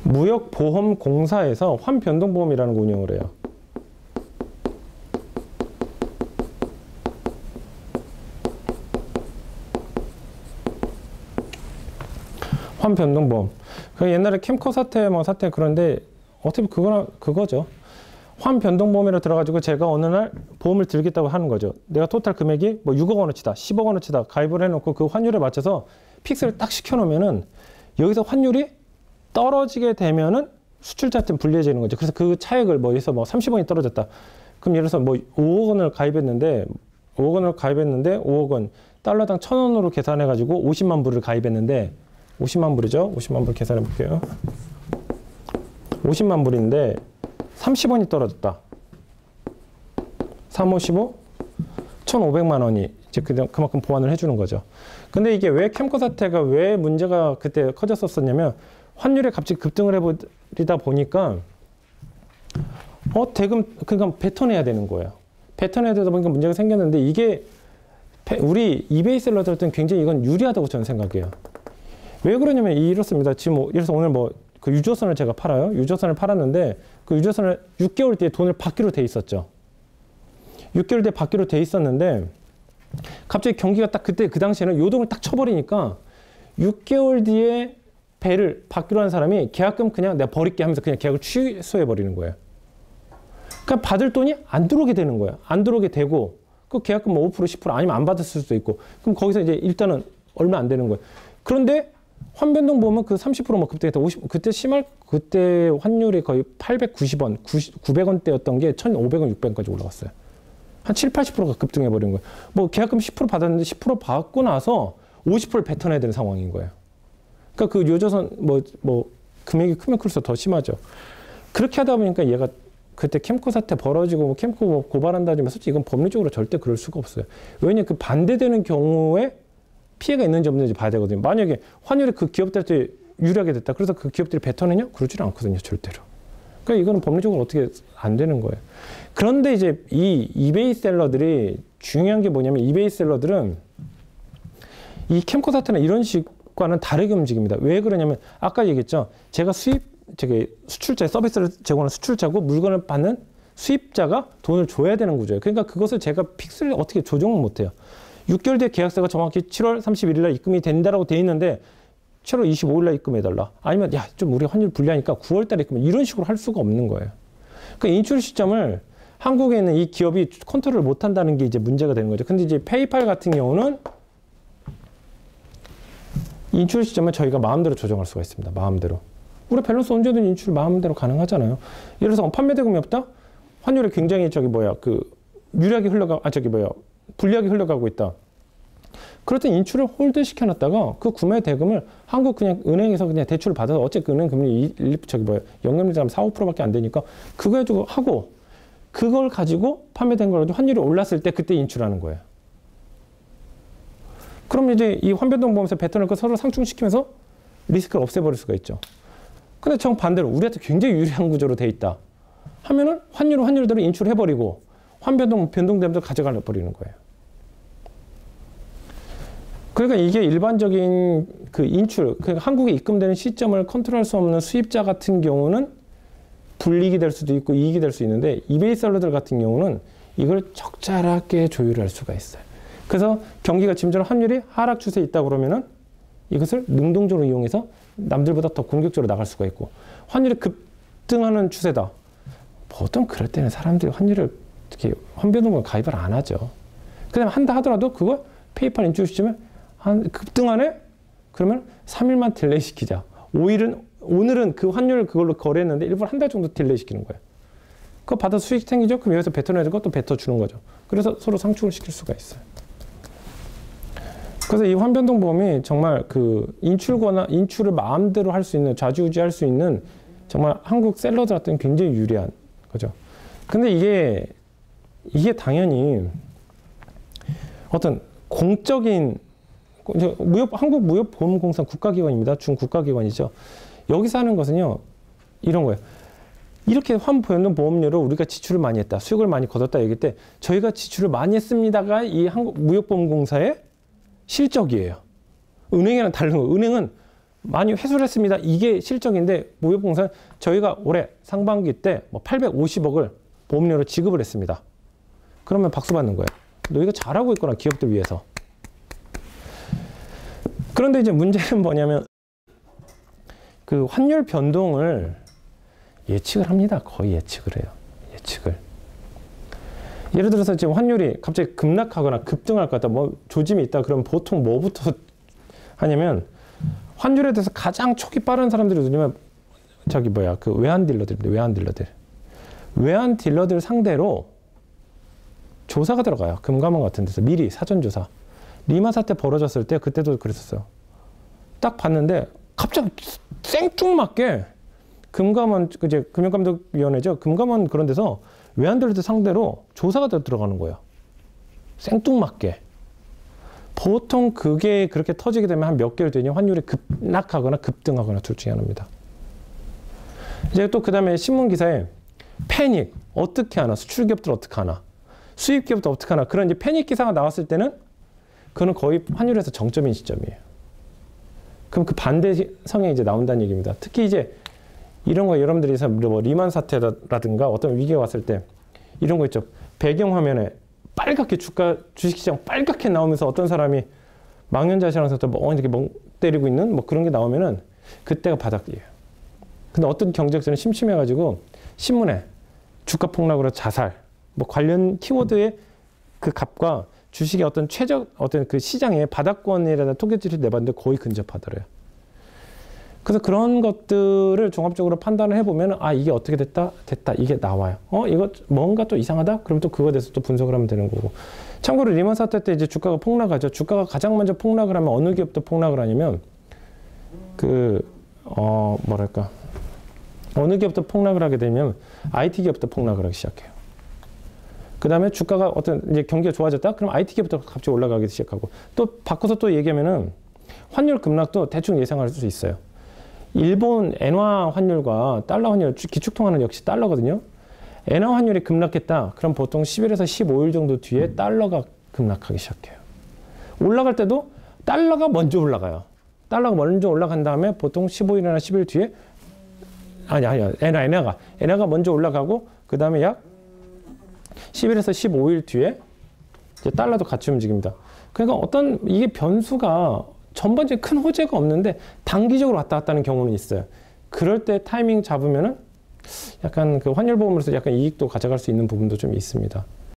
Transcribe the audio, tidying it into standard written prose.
무역보험공사에서 환변동보험이라는 거 운영을 해요. 환변동보험. 그 옛날에 캠코 사태 그런데 어떻게 그거죠. 환변동보험이라 들어가지고 제가 어느 날 보험을 들겠다고 하는 거죠. 내가 토탈 금액이 뭐 6억 원어치다, 10억 원어치다 가입을 해놓고 그 환율에 맞춰서 픽스를 딱 시켜놓으면은 여기서 환율이 떨어지게 되면은 수출자한테 불리해지는 거죠. 그래서 그 차액을 뭐 해서 뭐 30원이 떨어졌다. 그럼 예를 들어서 뭐 5억 원을 가입했는데 5억 원 달러당 1,000원으로 계산해가지고 50만 불을 가입했는데 50만 불이죠. 50만 불 계산해 볼게요. 50만 불인데 30원이 떨어졌다. 3, 5, 15, 1,500만 원이 이제 그만큼 보완을 해주는 거죠. 근데 이게 왜 캠코 사태가 왜 문제가 그때 커졌었냐면 환율이 갑자기 급등을 해버리다 보니까 대금 그러니까 뱉어내야 되는 거예요. 뱉어내야 되다 보니까 문제가 생겼는데 이게 우리 이베이 셀러들한테는 굉장히 이건 유리하다고 저는 생각해요. 왜 그러냐면 이렇습니다. 지금 예를 들어서 오늘 뭐 그 유조선을 제가 팔아요. 유조선을 팔았는데 그 유조선을 6개월 뒤에 돈을 받기로 돼 있었죠. 6개월 뒤에 받기로 돼 있었는데 갑자기 경기가 딱 그때 그 당시에는 요동을 딱 쳐버리니까 6개월 뒤에 배를 받기로 한 사람이 계약금 그냥 내가 버릴게 하면서 그냥 계약을 취소해버리는 거예요. 그러니까 받을 돈이 안 들어오게 되는 거예요. 안 들어오게 되고 그 계약금 뭐 5%, 10% 아니면 안 받았을 수도 있고 그럼 거기서 이제 일단은 얼마 안 되는 거예요. 그런데 환변동 보면 그 30%뭐 급등했다. 50, 그때 환율이 거의 890원, 900원대였던 게 1,500원, 600원까지 올라갔어요. 한 7, 80%가 급등해버린 거예요. 뭐 계약금 10% 받았는데 10% 받고 나서 50%를 뱉어내야 되는 상황인 거예요. 그러니까 그 요조선 뭐 금액이 크면 클수록 더 심하죠. 그렇게 하다 보니까 얘가 그때 캠코 사태 벌어지고 뭐 캠코 뭐 고발한다지만 솔직히 이건 법리적으로 절대 그럴 수가 없어요. 왜냐 그 반대되는 경우에 피해가 있는지 없는지 봐야 되거든요. 만약에 환율이 그 기업들한테 유리하게 됐다. 그래서 그 기업들이 뱉어내냐? 그러지는 않거든요. 절대로. 그러니까 이거는 법리적으로 어떻게 안 되는 거예요. 그런데 이제 이 이베이 셀러들이 중요한 게 뭐냐면 이베이 셀러들은 이 캠코 사태나 이런 식과는 다르게 움직입니다. 왜 그러냐면 아까 얘기했죠. 제가 수출자 서비스를 제공하는 수출자고 물건을 받는 수입자가 돈을 줘야 되는 구조예요. 그러니까 그것을 제가 픽스를 어떻게 조정을 못 해요. 6개월 뒤에 계약서가 정확히 7월 31일 날 입금이 된다라고 돼 있는데 7월 25일 날 입금해달라. 아니면 야, 좀 우리 환율 불리하니까 9월 달에 입금 이런 식으로 할 수가 없는 거예요. 그러니까 인출 시점을 한국에 있는 이 기업이 컨트롤을 못 한다는 게 이제 문제가 되는 거죠. 근데 이제 페이팔 같은 경우는 인출 시점을 저희가 마음대로 조정할 수가 있습니다. 마음대로. 우리 밸런스 언제든 인출 마음대로 가능하잖아요. 예를 들어서 판매 대금이 없다? 환율이 굉장히 유리하게 불리하게 흘러가고 있다. 그럴 땐 인출을 홀드 시켜놨다가 그 구매 대금을 한국 그냥 은행에서 그냥 대출을 받아서 어차피 은행 금리 연금리자면 4, 5%밖에 안 되니까 그거 가지고 하고 그걸 가지고 판매된 걸 가지고 환율이 올랐을 때 그때 인출하는 거예요. 그럼 이제 이 환변동 보험에서 뱉어낼 거 서로 상충시키면서 리스크를 없애버릴 수가 있죠. 근데 정반대로 우리한테 굉장히 유리한 구조로 돼 있다 하면은 환율대로 인출해버리고 변동되면서 가져가 버리는 거예요. 그러니까 이게 일반적인 그 인출, 그러니까 한국에 입금되는 시점을 컨트롤할 수 없는 수입자 같은 경우는 불이익이 될 수도 있고 이익이 될 수 있는데 이베이 셀러들 같은 경우는 이걸 적절하게 조율할 수가 있어요. 그래서 경기가 지금처럼 환율이 하락 추세에 있다 그러면은 이것을 능동적으로 이용해서 남들보다 더 공격적으로 나갈 수가 있고 환율이 급등하는 추세다. 보통 그럴 때는 사람들이 환율을 특히 환변동보험 가입을 안 하죠. 그다음에 한다 하더라도 그거 페이팔 인출 시점에 급등하네? 그러면 3일만 딜레이 시키자. 오늘은 그 환율을 그걸로 거래했는데 일부러 한 달 정도 딜레이 시키는 거예요. 그거 받아서 수익 생기죠? 그럼 여기서 뱉어내는 것도 뱉어주는 거죠. 그래서 서로 상충을 시킬 수가 있어요. 그래서 이 환변동보험이 정말 그 인출을 마음대로 할 수 있는, 좌지우지할 수 있는 정말 한국 셀러들한테는 굉장히 유리한 거죠. 근데 이게 당연히 어떤 공적인 한국무역보험공사 국가기관입니다. 준국가기관이죠. 여기서 하는 것은요, 이런 거예요. 이렇게 환변동보험료로 우리가 지출을 많이 했다, 수익을 많이 거뒀다 얘기할 때 저희가 지출을 많이 했습니다가 이 한국무역보험공사의 실적이에요. 은행이랑 다른 거. 은행은 많이 회수를 했습니다. 이게 실적인데 무역보험공사는 저희가 올해 상반기 때 뭐 850억을 보험료로 지급을 했습니다. 그러면 박수 받는 거예요. 너희가 잘하고 있구나, 기업들 위해서. 그런데 이제 문제는 뭐냐면 그 환율 변동을 예측을 합니다. 거의 예측을 해요. 예측을. 예를 들어서 지금 환율이 갑자기 급락하거나 급등할 것 같다, 뭐 조짐이 있다 그러면 보통 뭐부터 하냐면 환율에 대해서 가장 촉이 빠른 사람들이 누구냐면 저기 뭐야 그 외환 딜러들입니다. 외환 딜러들 상대로 조사가 들어가요. 금감원 같은 데서 미리 사전 조사. 리만 사태 벌어졌을 때 그때도 그랬었어요. 딱 봤는데 갑자기 생뚱맞게 금감원 이제 금융감독위원회죠. 금감원 그런 데서 외환 딜러들 상대로 조사가 들어가는 거예요. 생뚱맞게. 보통 그게 그렇게 터지게 되면 한 몇 개월 뒤에 환율이 급락하거나 급등하거나 둘 중에 하나입니다. 이제 또 그 다음에 신문 기사에 패닉 어떻게 하나, 수출기업들 어떻게 하나, 수입기업들 어떻게 하나, 그런 이제 패닉 기사가 나왔을 때는 그거는 거의 환율에서 정점인 시점이에요. 그럼 그 반대 성향이 이제 나온다는 얘기입니다. 특히 이제 이런 거 여러분들이 뭐 리만 사태라든가 어떤 위기가 왔을 때 이런 거 있죠. 배경화면에 빨갛게 주식시장 빨갛게 나오면서 어떤 사람이 망연자실하면서 또 이렇게 멍 때리고 있는 뭐 그런 게 나오면은 그때가 바닥이에요. 근데 어떤 경제학자는 심심해가지고 신문에 주가 폭락으로 자살, 뭐 관련 키워드의 그 값과 주식의 어떤 어떤 그 시장의 바닥권이라는 통계치를 내봤는데 거의 근접하더래요. 그래서 그런 것들을 종합적으로 판단을 해보면 아 이게 어떻게 됐다 이게 나와요. 이거 뭔가 또 이상하다? 그럼 또 그거에 대해서 또 분석을 하면 되는 거고. 참고로 리만 사태 때 이제 주가가 폭락하죠. 주가가 가장 먼저 폭락을 하면 어느 기업도 폭락을 하냐면 뭐랄까 어느 기업도 폭락을 하게 되면 IT 기업도 폭락을 하기 시작해요. 그 다음에 주가가 어떤 이제 경기가 좋아졌다? 그럼 IT 기업도 갑자기 올라가기 시작하고 또 바꿔서 또 얘기하면은 환율 급락도 대충 예상할 수 있어요. 일본 엔화 환율과 달러 환율, 기축통화는 역시 달러거든요. 엔화 환율이 급락했다. 그럼 보통 10일에서 15일 정도 뒤에 달러가 급락하기 시작해요. 올라갈 때도 달러가 먼저 올라가요. 달러가 먼저 올라간 다음에 보통 15일이나 10일 뒤에 아니야. 엔화가 먼저 올라가고 그 다음에 약 10일에서 15일 뒤에 이제 달러도 같이 움직입니다. 그러니까 이게 변수가 전반적인 큰 호재가 없는데 단기적으로 왔다 갔다 하는 경우는 있어요. 그럴 때 타이밍 잡으면은 약간 그 환율 보험으로서 약간 이익도 가져갈 수 있는 부분도 좀 있습니다.